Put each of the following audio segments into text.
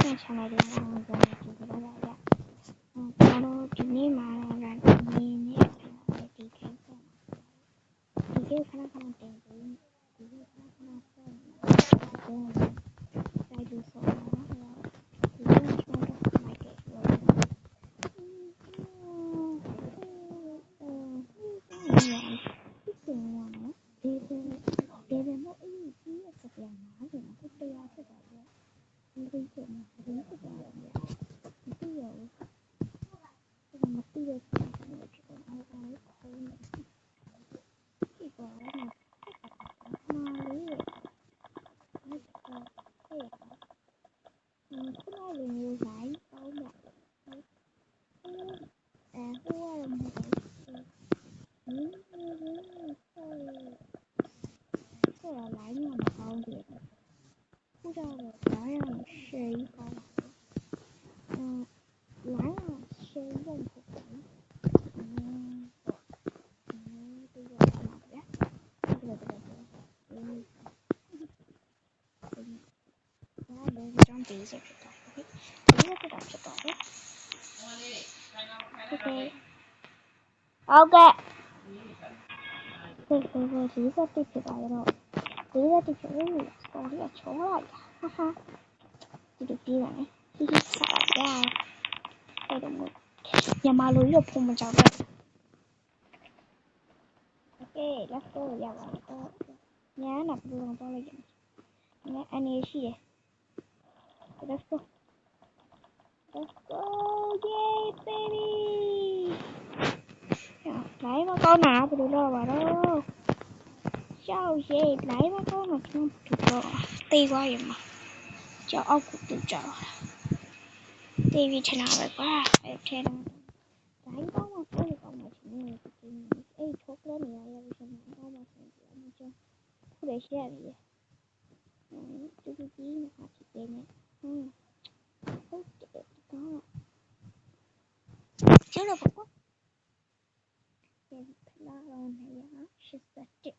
ပြန်ချလိုက်တယ်အောင်ဆိုတော့ဒီလိုပါဗျကျွန်တော်ဒီနေ့မှာတော့နင်းနဲ့ဒီကိစ္စဒီကိစ္စခဏခဏတင်ပြီးဒီကိစ္စခဏဆက်နေတယ်ဒီဆိုတော့ဒီကိစ္စကျွန်တော်မိုက်တယ်လို့ဒီမို့အေးဒီအစပြန်မှာဒီမှာတရားဖြစ်တာဗျဒီကိစ္စမှာဒီဖြစ်တာဗျမသိရဘူးမသိတဲ့ကိစ္စကိုကျွန်တော်အားခေါင်းနေဒီပေါ်မှာမာလေးရဲ့ဒီကတော့ဟဲ့ခုနကလိုမျိုးလိုက်ပေါင်းတာဟိုကတော့မဟုတ်ဘူးဆိုတော့လိုက်မှာမကောင်းဘူးခုတော့ဒါရအောင်ရှယ်ကြီးကောင်းပါလိုင်းအောင်ရှယ်ရုံပေါ့ဒီတော့ပါဗျာဒီတော့ဒါလည်းကြောင်းပေးစစ်ဖြစ်တာဒီလိုဖြစ်တာဖြစ်တော့ဟုတ်ကဲ့ဒီစက်ဖြစ်တာတော့ဒီစက်ဖြစ်လို့စတော်ရီအချိုးလိုက်ဟာဟာဒီလိုပြီးပါမယ်ဒီစားရအဲ့တော့ညမလိုရဖို့မကြောက်တော့โอเค let's go ရပါတော့ညနာဘယ်လိုတော့လိုက်ရမလဲအနေရှိတယ် let's go yay baby 来吧高拿不知道吧喽笑死来吧高拿真不知道地瓜人嘛叫傲骨都找地位去哪了吧哎天哪来吧嘛可以搞嘛前面哎抽不了你了要不先拿吧嘛那就不得下里这个鸡呢还是给你都这个高了接着不过拉到那呀是在这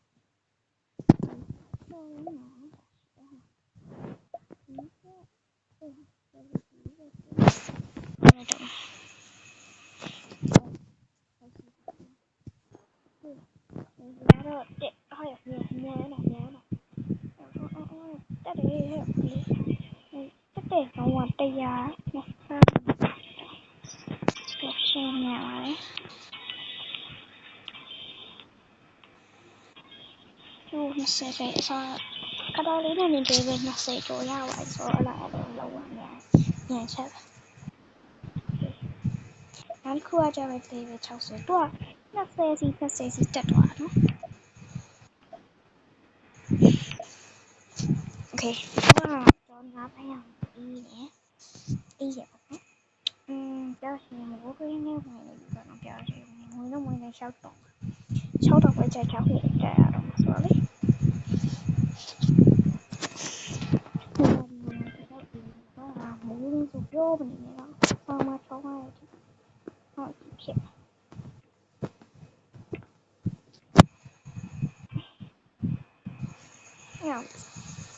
20ဆိုကတော့လေးနဲ့နေသေးပဲ20ကျော်ရပါဆိုတော့အဲ့ဒါတော့လောက်ပါများညံချက်နောက်ခုကကြတော့သေးပဲ60တော့20စီတက်သွားတာနော်โอเคတော့ငါဖျောင်းပြီးနေအေးရပါနော်ပြောရှင်မိုးခင်းနေဝင်နေပြီတော့ပြောရှင်ဝင်တော့ဝင်နေ6တော့ပဲချက်6ဖြစ်တက်ရတော့ဆိုတော့လေမိုးလို့ဆိုပြောမနေနဲ့တော့ဆောင်းမချောင်းရတယ်ဟုတ်ဖြစ်ညောင်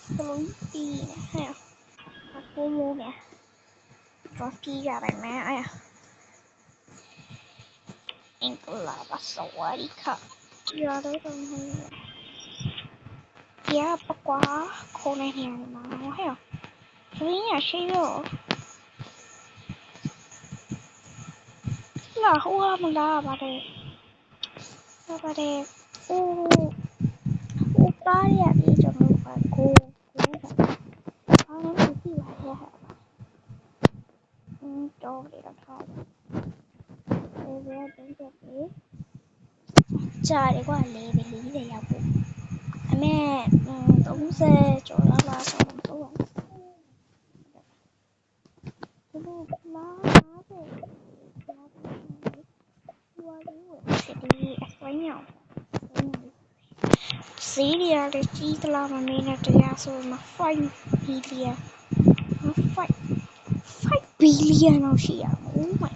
စလုံးတီးနေဟဲ့အခုမိုးနေတော့တီးရတယ်မဲအဲ့အင်္ဂလာပါစဝါရီခရတော့တော့ဟဲ့呀不瓜可能是嘛我还有所以也是有là hoa mà là bà đây u ta ya đi cho nó phải cô nó mới đi lại ra cho để làm sao để về đến cho để cha để qua lề về lý để làm bộ mẹ tổng xe chỗ đó là còn số vậy cái này lá về đi với nhau xí đi ra để chi la mà nên là ra rồi mà phanh billion nó phanh billion nó chỉ à oh my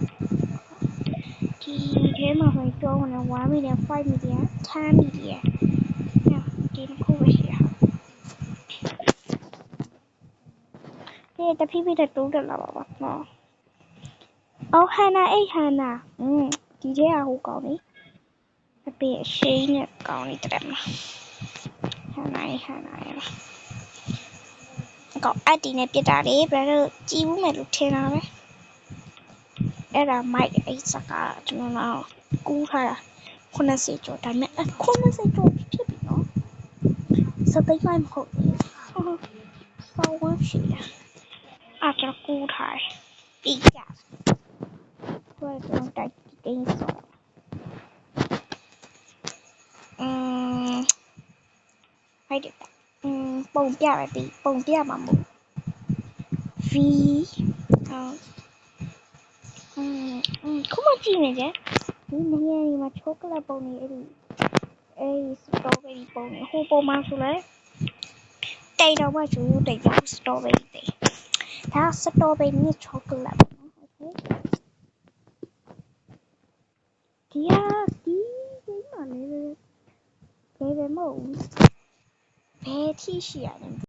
thì thế mà phải cho nó quá million 5 million 10 million nha thì nó không phải chỉ တဖြည်းဖြည်းတိုးတက်လာပါပါနော်အော်ဟန်နာအိတ်ဟန်နာဒီထဲကဟိုကောင်လေးအပင်အရှိန်နဲ့ကောင်လေးတက်မှာဟန်နာရကောင်အတီနဲ့ပြစ်တာလေဘယ်လိုကြည်ဘူးမယ်လို့ထင်တာပဲအဲ့ဒါမိုက်အဲ့စကားကျွန်တော်တို့ကူးထားတာ80ကျော်ဒါပေမဲ့80ကျော်ဖြစ်ပြီနော်စသိမ်းမိုက်မဟုတ်ဘူးဆောင်းဝမ်းရှိတာအဲ့ကျွန်တော်ကူးထားတယ်ပြီးကြဘယ်တော့တိုက်တင်းစောဟိုက်တယ်ပုံပြပဲပြီးပုံပြမှာမဟုတ် V ခုမှကြည့်နေကြဒီနေရာမှာချောကလက်ပုံနေအဲ့ဒီစတော်ဘယ်ရီပုံနေဟိုပုံမှာဆိုလဲတိတ်တော့မှကျူတိတ်တော့စတော်ဘယ်ရီတိတ်ဒါစတော်ဘယ်ရီနဲ့ချောကလက်ပေါ့နော်โอเคဒီမှာလေဘယ်မဟုတ်ဘယ်ထိရှိရလဲ